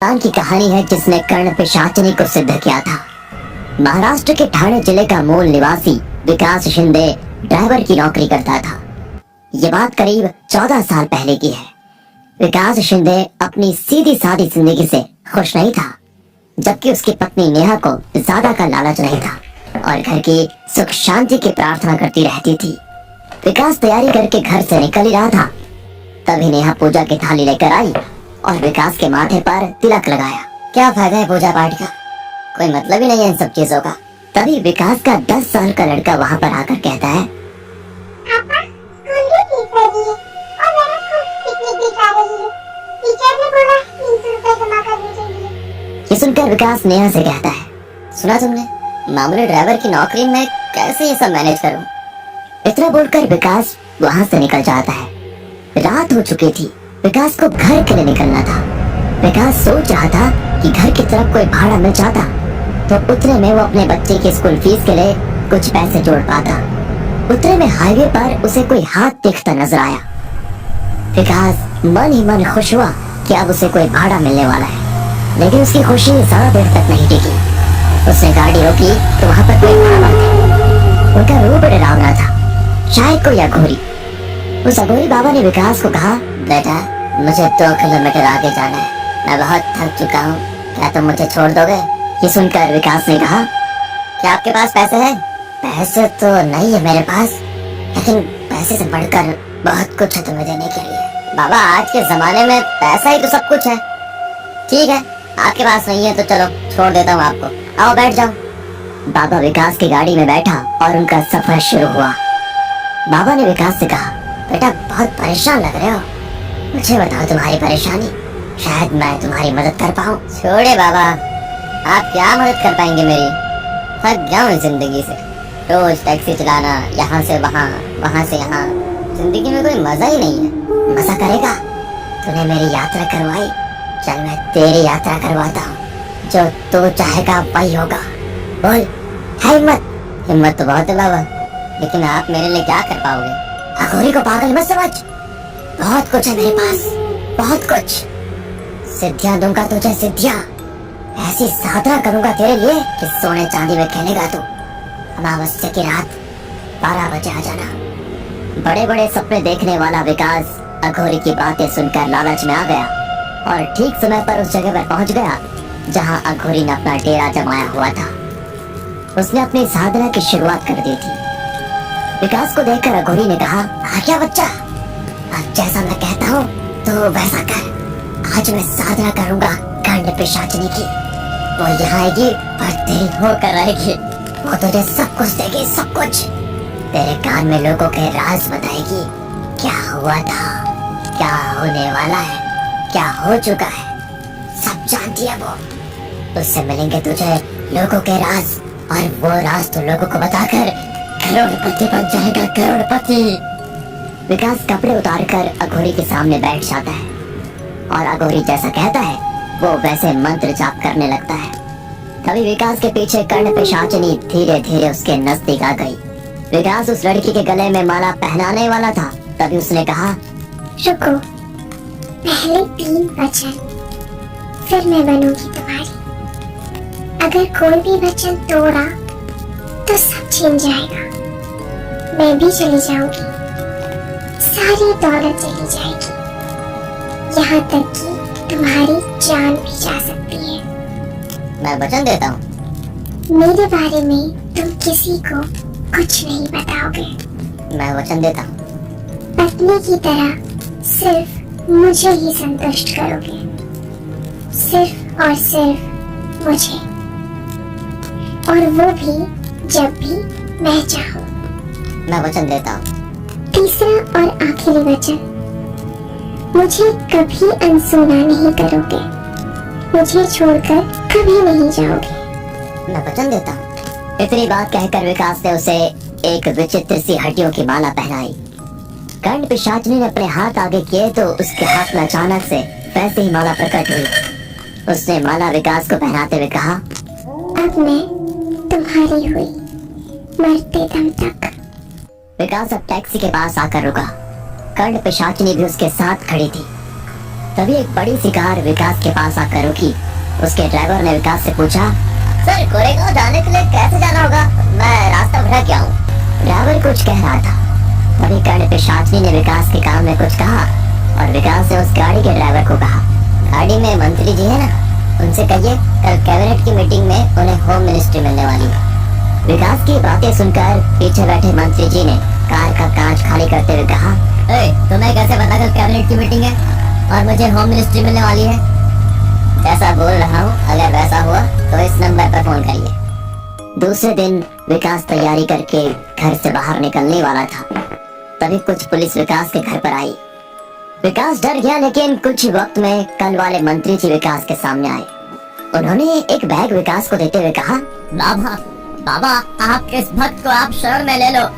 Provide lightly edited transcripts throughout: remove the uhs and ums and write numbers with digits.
इंसान की कहानी है जिसने कर्ण पिशाचिनी को सिद्ध किया था। महाराष्ट्र के ठाणे जिले का मूल निवासी विकास शिंदे ड्राइवर की नौकरी करता था। ये बात करीब 14 साल पहले की है। विकास शिंदे अपनी सीधी सादी जिंदगी से खुश नहीं था, जबकि उसकी पत्नी नेहा को ज्यादा का लालच नहीं था और घर की सुख शांति की प्रार्थना करती रहती थी। विकास तैयारी करके घर से निकल ही रहा था, तभी नेहा पूजा की थाली लेकर आई और विकास के माथे पर तिलक लगाया। क्या फायदा है पूजा पाठ का, कोई मतलब ही नहीं है इन सब चीजों का। तभी विकास का 10 साल का लड़का वहाँ पर आकर कहता है, पापा, स्कूल की फीस लगी है और मैं खुद पिकनिक भी जा रही हूँ। टीचर ने बोला 300 रुपए जमा करने के लिए। ये सुनकर विकास नेहा से कहता है, सुना तुमने, मामूली ड्राइवर की नौकरी में कैसे ये सब मैनेज करूं? इतना बोलकर विकास वहाँ से निकल जाता है। रात हो चुकी थी, विकास को घर के लिए निकलना था। विकास सोच रहा था कि घर की तरफ कोई भाड़ा मिल जाता तो उतने में वो अपने बच्चे की स्कूल फीस के लिए कुछ पैसे जोड़ पाता। उतने में हाईवे पर उसे कोई हाथ दिखता नजर आया। विकास मन ही मन खुश हुआ कि अब उसे कोई भाड़ा मिलने वाला है, लेकिन उसकी खुशी ज्यादा देर तक नहीं टिकी। उसने गाड़ी रोकी तो वहाँ पर कोई बाबा थे। उनका रूप बड़े डरावना था, शायद कोई अघोरी। उस अघोरी बाबा ने विकास को कहा, बेटा मुझे 2 किलोमीटर आगे जाना है, मैं बहुत थक चुका हूँ, क्या तुम मुझे छोड़ दोगे? ये सुनकर विकास ने कहा, क्या आपके पास पैसे हैं? पैसे तो नहीं है मेरे पास, लेकिन पैसे से बढ़कर बहुत कुछ है तुम्हें देने के लिए। बाबा आज के जमाने में पैसा ही तो सब कुछ है। ठीक है, आपके पास नहीं है तो चलो छोड़ देता हूँ आपको, आओ बैठ जाओ। बाबा विकास की गाड़ी में बैठा और उनका सफर शुरू हुआ। बाबा ने विकास से कहा, बेटा बहुत परेशान लग रहे हो, मुझे बताओ तुम्हारी परेशानी, शायद मैं तुम्हारी मदद कर पाऊँ। छोड़े बाबा, आप क्या मदद कर पाएंगे मेरी, थक गया हूँ जिंदगी से। रोज टैक्सी चलाना, यहाँ से वहाँ, वहाँ से यहाँ, जिंदगी में कोई मजा ही नहीं है। मजा करेगा? तूने मेरी यात्रा करवाई, चल मैं तेरी यात्रा करवाता हूँ, जो तू चाहेगा वही होगा। बोल, है हिम्मत? हिम्मत तो बहुत है बाबा, लेकिन आप मेरे लिए क्या कर पाओगे? अघोरी को पागल मत समझ, बहुत कुछ है मेरे पास, बहुत कुछ। सिद्धियां दूंगा तुझे, सिद्धियां ऐसी साधना करूंगा तेरे लिए कि सोने चांदी में खेलेगा तू। अमावस्या की रात 12 बजे आ जाना। बड़े बड़े सपने देखने वाला विकास अघोरी की बातें सुनकर लालच में आ गया और ठीक समय पर उस जगह पर पहुंच गया जहां अघोरी ने अपना डेरा जमाया हुआ था। उसने अपनी साधना की शुरुआत कर दी थी। विकास को देखकर अघोरी ने कहा, आ क्या बच्चा, अब जैसा मैं कहता हूँ तो वैसा कर। आज मैं साधना करूंगा कर्ण पिशाचिनी की, वो यहाँ आएगी और तेरी होकर आएगी, वो तुझे सब कुछ देगी, सब कुछ। तेरे कान में लोगों के राज बताएगी, क्या हुआ था, क्या होने वाला है, क्या हो चुका है, सब जानती है वो। उससे मिलेंगे तुझे लोगों के राज और वो राज तो लोगों को बताकर करोड़पति बन जाएगा, करोड़पति। विकास कपड़े उतारकर अघोरी के सामने बैठ जाता है और अघोरी जैसा कहता है वो वैसे मंत्र जाप करने लगता है। तभी विकास के पीछे कर्ण पिशाचिनी धीरे धीरे उसके नजदीक आ गई। विकास उस लड़की के गले में माला पहनाने वाला था, तभी उसने कहा, रुको, पहले 3 वचन, फिर मैं बनूंगी तुम्हारी। अगर कोई भी वचन तोड़ा तो सब छिन जाएगा, मैं भी चली जाऊंगी, सारी दौलत चली जाएगी, यहाँ तक कि तुम्हारी जान भी जा सकती है। मैं वचन देता हूँ, मेरे बारे में तुम किसी को कुछ नहीं बताओगे। मैं वचन देता हूँ, पत्नी की तरह सिर्फ मुझे ही संतुष्ट करोगे, सिर्फ और सिर्फ मुझे, और वो भी जब भी मैं चाहूँ। मैं वचन देता हूँ। तीसरा और आखिरी वचन, मुझे कभी अनसुना नहीं करोगे, मुझे छोड़कर कभी नहीं जाओगे। मैं वचन देता हूँ। इतनी बात कहकर विकास ने उसे एक विचित्र सी हड्डियों की माला पहनाई। कर्ण पिशाचिनी ने अपने हाथ आगे किए तो उसके हाथ में अचानक से वैसे ही माला प्रकट हुई। उसने माला विकास को पहनाते हुए कहा, अब मैं तुम्हारी हुई, मरते दम तक। विकास अब टैक्सी के पास आकर रुका। कर्ण पिशाचिनी भी उसके साथ खड़ी थी। तभी एक बड़ी सी कार विकास के पास आकर रुकी। उसके ड्राइवर ने विकास से पूछा, सर कोरेगांव जाने के लिए कैसे जाना होगा? मैं रास्ता भटक गया हूँ। ड्राइवर कुछ कह रहा था। तभी कर्ण पिशाचिनी ने विकास के कान में कुछ कहा और विकास ने उस गाड़ी के ड्राइवर को कहा, गाड़ी में मंत्री जी है ना, उनसे कहिए कल कैबिनेट की मीटिंग में उन्हें होम मिनिस्ट्री मिलने वाली है। विकास की बातें सुनकर पीछे बैठे मंत्री जी ने कार का कांच खाली करते हुए कहा, तुम्हें कैसे पता कल कैबिनेट की मीटिंग है और मुझे होम मिनिस्ट्री मिलने वाली है? जैसा बोल रहा हूँ, अगर वैसा हुआ तो इस नंबर पर फोन करिए। दूसरे दिन विकास तैयारी करके घर से बाहर निकलने वाला था। तभी कुछ पुलिस विकास के घर पर आई। विकास डर गया, लेकिन कुछ ही वक्त में कल वाले मंत्री जी विकास के सामने आए। उन्होंने एक बैग विकास को देते हुए कहा, बाबा बाबा, आपके इस भक्त को आप शरण में ले लो।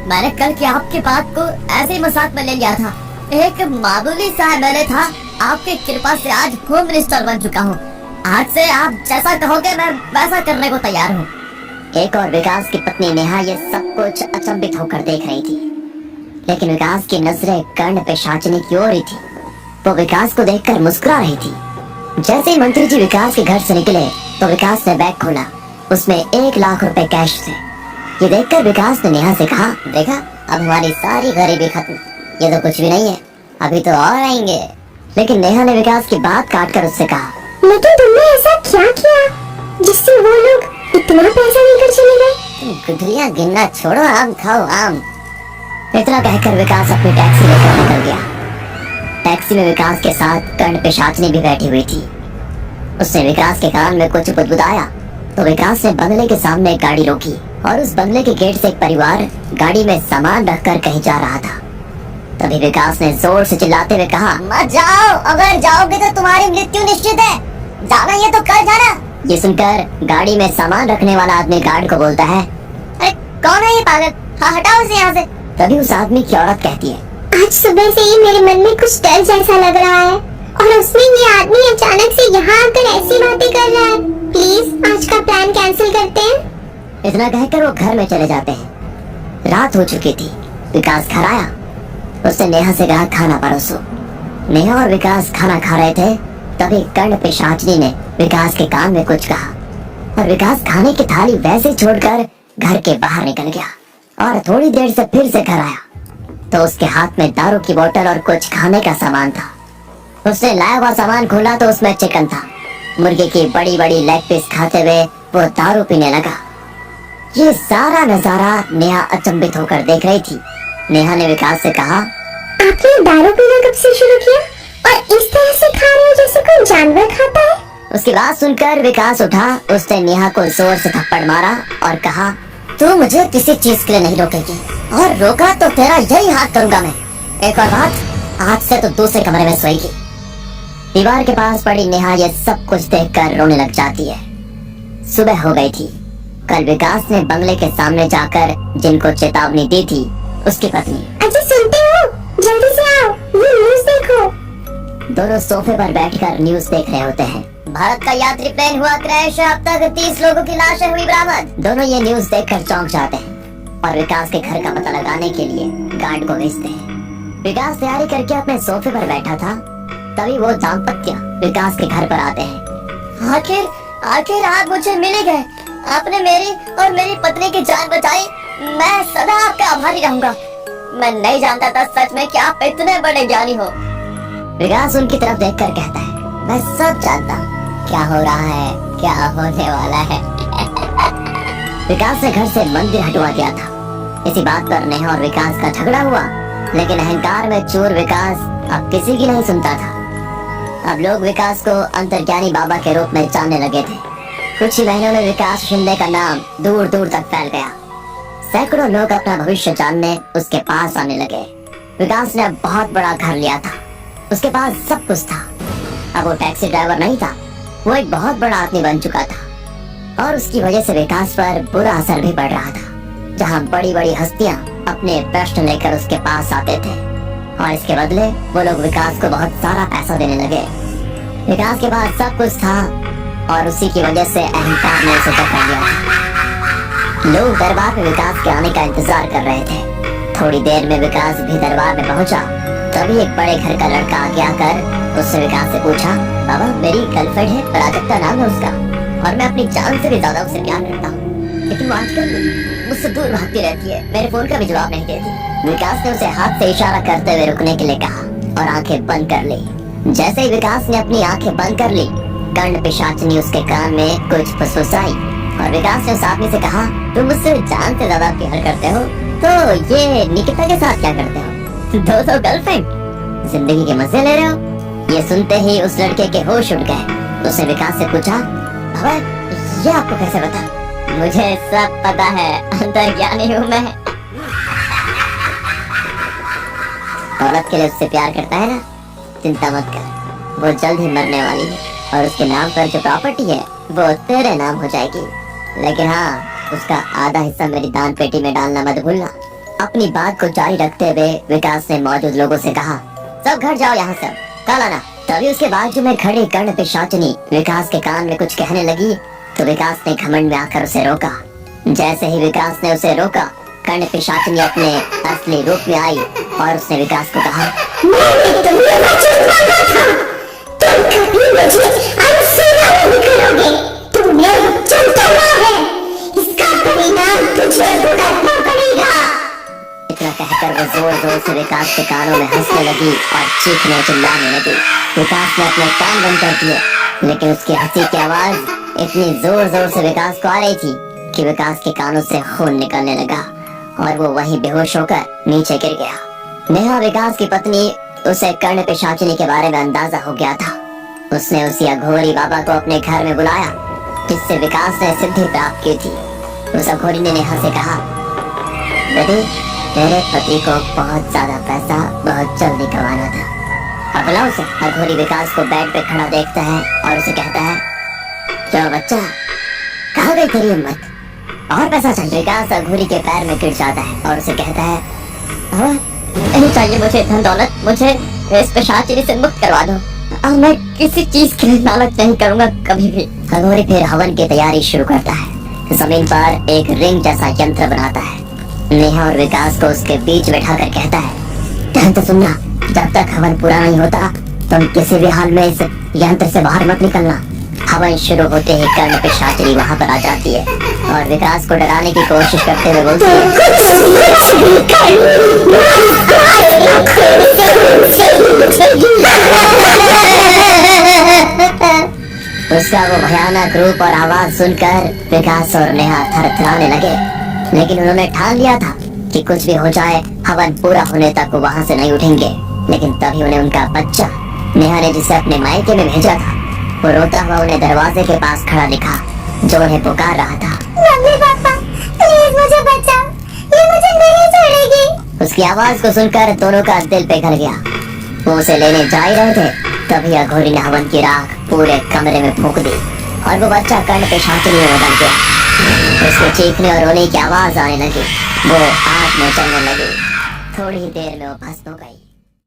मैंने कल की आपकी बात को ऐसे ही मजाक में ले लिया था। एक मामूली सा एमएलए था, आपकी कृपा से आज होम मिनिस्टर बन चुका हूँ। आज से आप जैसा कहोगे मैं वैसा करने को तैयार हूँ। एक और विकास की पत्नी नेहा ये सब कुछ अचंभित होकर देख रही थी, लेकिन विकास की नजरें कर्ण पिशाचिनी की ओर ही थी। वो विकास को देखकर मुस्कुरा रही थी। जैसे ही मंत्री जी विकास के घर से निकले तो विकास ने बैग खोला। उसमें 1 लाख रुपए कैश थे। ये देखकर विकास ने नेहा से कहा, देखा अब हमारी सारी गरीबी खत्म। ये तो कुछ भी नहीं है, अभी तो और आएंगे। लेकिन नेहा ने विकास की बात काटकर उससे कहा, लेकिन तुमने ऐसा क्या किया जिससे वो लोग इतना पैसा लेकर चले गए? तुम गुठलियां गिनना छोड़ो, आम खाओ आम। इतना कहकर विकास अपनी टैक्सी लेकर निकल गया। टैक्सी में विकास के साथ कर्ण पिशाचिनी भी बैठी हुई थी। उसने विकास के कान में कुछ बुदबुदाया तो विकास ने बंगले के सामने एक गाड़ी रोकी और उस बंगले के गेट से एक परिवार गाड़ी में सामान रखकर कहीं जा रहा था। तभी विकास ने जोर से चिल्लाते हुए कहा, मत जाओ, अगर जाओगे तो तुम्हारी मृत्यु निश्चित है। जाना ये तो कल जाना। ये सुनकर गाड़ी में सामान रखने वाला आदमी गार्ड को बोलता है, अरे कौन है ये पागल, हाँ हटाओ इसे यहाँ से। तभी उस आदमी की औरत कहती है, आज सुबह से ही मेरे मन में कुछ डर जैसा लग रहा है और उसमें ये आदमी अचानक से यहाँ आकर ऐसी बातें कर रहा है। प्लीज आज का प्लान कैंसिल करते हैं। इतना कहकर वो घर में चले जाते हैं। रात हो चुकी थी। विकास घर आया। उसने नेहा से कहा, खाना परोसो। नेहा और विकास खाना खा रहे थे। तभी कर्ण पिशाचिनी ने विकास के कान में कुछ कहा और विकास खाने की थाली वैसे ही छोड़कर घर के बाहर निकल गया और थोड़ी देर से फिर से घर आया तो उसके हाथ में दारू की बोतल और कुछ खाने का सामान था। उसने लाया हुआ सामान खोला तो उसमें चिकन था। मुर्गे की बड़ी बड़ी लेग पीस खाते हुए वो दारू पीने लगा। ये सारा नजारा नेहा अचंभित होकर देख रही थी। नेहा ने विकास से कहा, आपने दारू पीना कब से शुरू किया और इस तरह से खा रहे हो जैसे कोई जानवर खाता है? उसकी बात सुनकर विकास उठा। उसने नेहा को जोर से थप्पड़ मारा और कहा, तू मुझे किसी चीज के लिए नहीं रोकेगी और रोका तो तेरा यही हाथ करूंगा मैं। एक और बात, आज से तो दूसरे कमरे में सोएगी। दीवार के पास पड़ी नेहा ये सब कुछ देखकर रोने लग जाती है। सुबह हो गई थी। कल विकास ने बंगले के सामने जाकर जिनको चेतावनी दी थी उसकी पत्नी, अच्छा सुनते हो, जल्दी से आओ, ये न्यूज़ देखो। दोनों सोफे पर बैठकर न्यूज देख रहे होते हैं। भारत का यात्री प्लेन हुआ क्रैश, अब तक 30 लोगों की लाशें हुई बरामद। दोनों ये न्यूज देखकर चौंक जाते हैं और विकास के घर का पता लगाने के लिए गार्ड को भेजते हैं। विकास तैयारी करके अपने सोफे पर बैठा था। तभी वो दाम्पत्य विकास के घर पर आते हैं। आखिर आप मुझे मिल ही गए। आपने मेरी और मेरी पत्नी की जान बचाई। मैं सदा आपका आभारी रहूंगा। मैं नहीं जानता था सच में कि आप इतने बड़े ज्ञानी हो। विकास उनकी तरफ देखकर कहता है, मैं सब जानता हूँ क्या हो रहा है, क्या होने वाला है। विकास ने घर से मंदिर हटवा दिया था। इसी बात पर नेहा और विकास का झगड़ा हुआ, लेकिन अहंकार में चूर विकास अब किसी की नहीं सुनता था। अब लोग विकास को अंतर्ज्ञानी बाबा के रूप में जानने लगे थे। कुछ ही महीनों में विकास शिंदे का नाम दूर दूर तक फैल गया। सैकड़ों लोग अपना भविष्य जानने उसके पास आने लगे। विकास ने अब बहुत बड़ा घर लिया था। उसके पास सब कुछ था। अब वो टैक्सी ड्राइवर नहीं था, वो एक बहुत बड़ा आदमी बन चुका था और उसकी वजह से विकास पर बुरा असर भी पड़ रहा था। जहाँ बड़ी बड़ी हस्तियाँ अपने प्रश्न लेकर उसके पास आते थे और इसके बदले वो लोग विकास को बहुत सारा पैसा देने लगे। विकास के पास सब कुछ था और उसी की वजह से अहंकार ने उसे टक्कर दिया था। लोग दरबार में विकास के आने का इंतजार कर रहे थे। थोड़ी देर में विकास भी दरबार में पहुंचा। तभी एक बड़े घर का लड़का आगे आकर उससे विकास से पूछा, बाबा मेरी गर्लफ्रेंड है, प्राजक्ता नाम है उसका, और मैं अपनी जान से भी ज्यादा उससे प्यार करता हूँ, लेकिन वो आजकल मुझसे दूर भागती रहती है, मेरे फोन का भी जवाब नहीं देती। विकास ने उसे हाथ से इशारा करते हुए रुकने के लिए कहा और आंखें बंद कर ली। जैसे ही विकास ने अपनी आंखें बंद कर ली, कर्ण पिशाचिनी उसके कान में कुछ फुसफुसाई और विकास ने उस आदमी से कहा, तुम मुझसे जान से ज्यादा प्यार करते हो तो ये निकिता के साथ क्या करते हो? 200 गर्लफ्रेंड, जिंदगी के मजे ले रहे हो? ये सुनते ही उस लड़के के होश उड़ गए। उसने विकास से पूछा, बाबा ये आपको कैसे पता? मुझे सब पता है, अंतर्ज्ञानी हूँ मैं। औरत के लिए उससे प्यार करता है ना, चिंता मत कर, वो जल्द ही मरने वाली है और उसके नाम पर जो प्रॉपर्टी है वो तेरे नाम हो जाएगी, लेकिन हाँ उसका आधा हिस्सा मेरी दान पेटी में डालना मत भूलना। अपनी बात को जारी रखते हुए विकास ने मौजूद लोगों से कहा, सब घर जाओ यहाँ से, कल आना। तभी उसके बाजू में खड़ी कर्ण पिशाचिनी विकास के कान में कुछ कहने लगी तो विकास ने घमंड में आकर उसे रोका। जैसे ही विकास ने उसे रोका, कर्ण पिशाचिनी अपने असली रूप में आई और उसने विकास को कहा, मैंने तुम्हें वचन मांगा था, तुम कभी मुझे अनसुना नहीं करोगे, तुम्हें वचन करना है, इसका परिणाम तुझे भुगतना पड़ेगा। इतना कहकर वो जोर जोर से विकास के कानों में हंसने लगी और चीखने चिल्लाने लगी। विकास ने अपने कान बंद कर दिए, लेकिन उसकी हंसी की आवाज इतनी जोर जोर से विकास को आ रही थी कि विकास के कानों से खून निकलने लगा और वो वहीं बेहोश होकर नीचे गिर गया। नेहा विकास की पत्नी, उसे कर्ण पिशाचिनी के बारे में अंदाजा हो गया था। उसने उसी अघोरी बाबा को अपने घर में बुलाया जिससे विकास ने सिद्धि प्राप्त की थी। उस अघोरी ने नेहा से कहा, बेटी तेरे पति को बहुत ज्यादा पैसा बहुत जल्दी कमाना था। अब बुलाओ उसे। अघोरी विकास को बेड पे खड़ा देखता है और उसे कहता है, क्या बच्चा, कहाँ गई तेरी हिम्मत, और पैसा चाहिए? विकास अघोरी के पैर में गिर जाता है और उसे कहता है, हाँ नहीं चाहिए मुझे धन दौलत, मुझे इस पिशाचिनी से मुक्त करवा दो और मैं किसी चीज के लिए लालच नहीं करूंगा कभी भी। अघोरी फिर हवन की तैयारी शुरू करता है। जमीन पर एक रिंग जैसा यंत्र बनाता है। नेहा और विकास को उसके बीच बैठा कर कहता है, ध्यान से सुनना, जब तक हवन पूरा नहीं होता तुम किसी भी हाल में इस यंत्र से बाहर मत निकलना। हवन शुरू होते ही कर्ण पिशाचिनी वहाँ पर आ जाती है और विकास को डराने की कोशिश करते हुए बोलती है, उसका वो भयानक रूप और आवाज सुनकर विकास और नेहा थरथराने लगे, लेकिन उन्होंने ठान लिया था कि कुछ भी हो जाए हवन पूरा होने तक वो वहाँ से नहीं उठेंगे। लेकिन तभी उन्हें उनका बच्चा, नेहा ने जिसे अपने मायके में भेजा था, वो रोता हुआ उन्हें दरवाजे के पास खड़ा दिखा जो उन्हें पुकार रहा था, मम्मी पापा प्लीज मुझे बचाओ, ये मुझे नहीं छोड़ेगी। उसकी आवाज को सुनकर दोनों का दिल पिघल गया। वो उसे लेने जा ही रहे थे, तभी अघोरी ने हवन की राख पूरे कमरे में फूंक दी और वो बच्चा कर्ण पिशाचिनी में बदल गया। उसके चीखने और रोने की आवाज आने लगी, वो आग में चलने लगी। थोड़ी ही देर में वो भस्म हो गई।